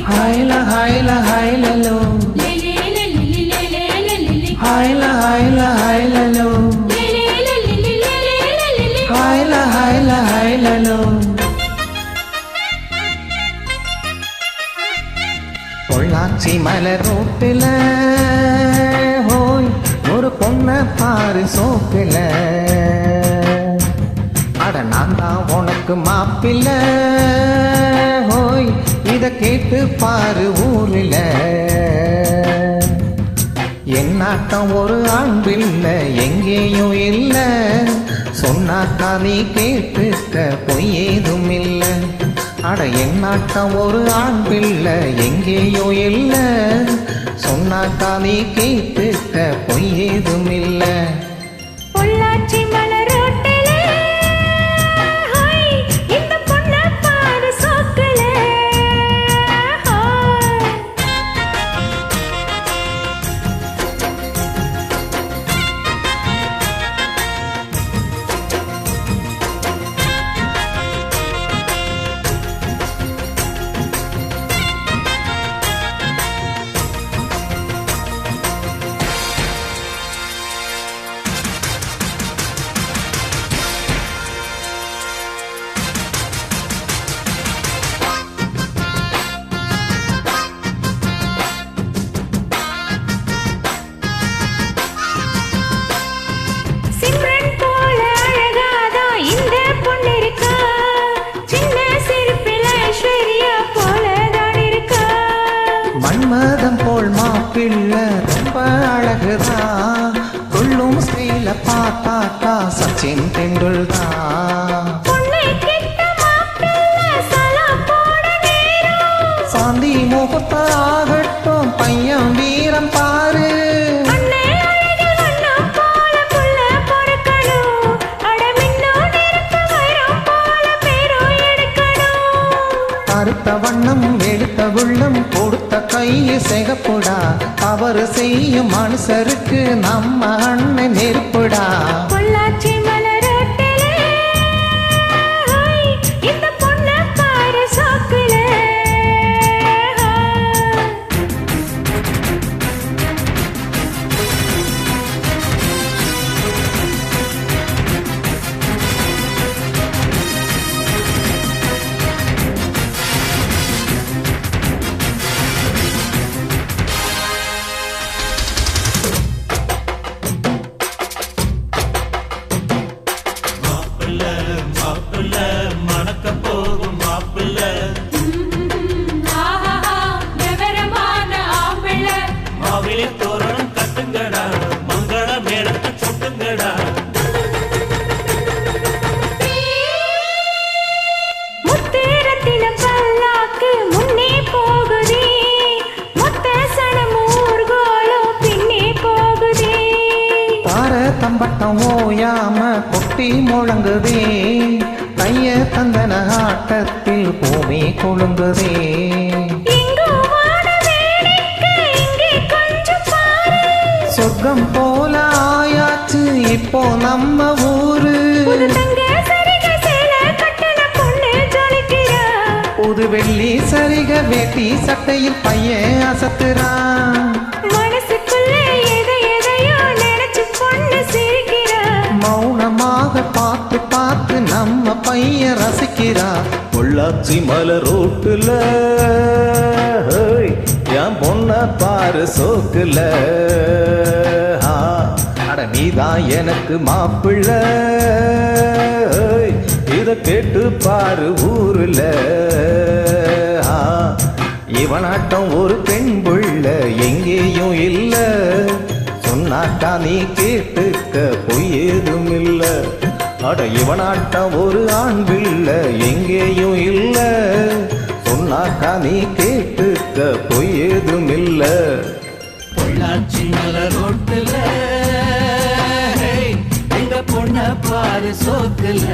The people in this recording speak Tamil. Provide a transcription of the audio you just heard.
Haila haila haila lo, haila haila haila lo, haila haila haila lo. Pollachi மலர் ரோட்டுல ஹோய் ஒரு பொண்ண பாரு சோக்குல, அட நான் தான் உனக்கு மாப்பிள்ள ஹோய் இத கேட்டு பாரு ஊரில். என்னாட்டம் ஒரு ஆண் பிள்ளை எங்கேயும் இல்ல, சொன்னாக்கா நீ கேட்டுக்க பொய் ஏதும் இல்ல. அட என்னாட்டம் ஒரு ஆண் பிள்ளை எங்கேயும் இல்ல, சொன்னாக்கா நீ கேட்டுக்க பொய் ஏதும் இல்ல. பொள்ளாச்சி மலர் ரோட்டிலே ஹோய் இந்த பொண்ண பாரு சோக்குல. மன்மதம் போல் மாப்பிள்ள ரொம்ப அழகுதான், கொள்ளும் ஸ்டைல பார்த்தாக்கா சச்சின் டெண்டுல்கர். சாந்தி முகூர்த்த ஆகட்டும் பையன் வீரம் பாரு, கருத்த வண்ணம் எடுத்த உள்ளம் கொடுத்த கையை சிகப்புடா, அவர் செய்யும் மனுஷருக்கு நம்ம அண்ணன் நெருப்புடா. பொள்ளாச்சி மலர் ரோட்டிலே இந்த பொண்ண பாரு சோக்குல. மணக்க போகும் மாப்பிள்ள மாவிலே தோரணம் கட்டுங்கடா, மங்கள மேளத்தை சுட்டுங்கடா. முத்தேரத்தின பல்லாக்கு முன்னே போகுதே, முத்த சனமூர்கோலோ பின்னே போகுதே. தார தம்பட்டம் ஓயாம கொட்டி முழங்குதே, கைய தந்தன ஆட்டத்தில் பூமி கொழுங்குதே. சொர்க்கம் போல ஆயாச்சு இப்போ நம்ம ஊரு, புது வெள்ளி சரிக வேட்டி சட்டையில் பையன் அசத்துறான். மௌனமாக பார்த்து பார்த்து நம்ம பையன் ரசிக்கிறா. பொள்ளாச்சி மலர் ரோட்டுல என் பொண்ண பாரு சோக்குல, அட நீதான் எனக்கு மாப்பிள்ள இத கேட்டு பாரு ஊருல. இவனாட்டம் ஒரு பெண் புள்ள எங்கேயும் இல்ல, சொன்னாக்கா நீ கேட்டுக்க பொய் ஏதும் இல்ல. அட இவனாட்டம் ஒரு ஆண் பிள்ளை எங்கேயும் இல்ல, சொன்னாக்கா நீ கேட்டுக்க பொய் ஏதும் இல்ல. பொள்ளாச்சி மலர் ரோட்டுல எங்க பொண்ண பாரு சோக்குல.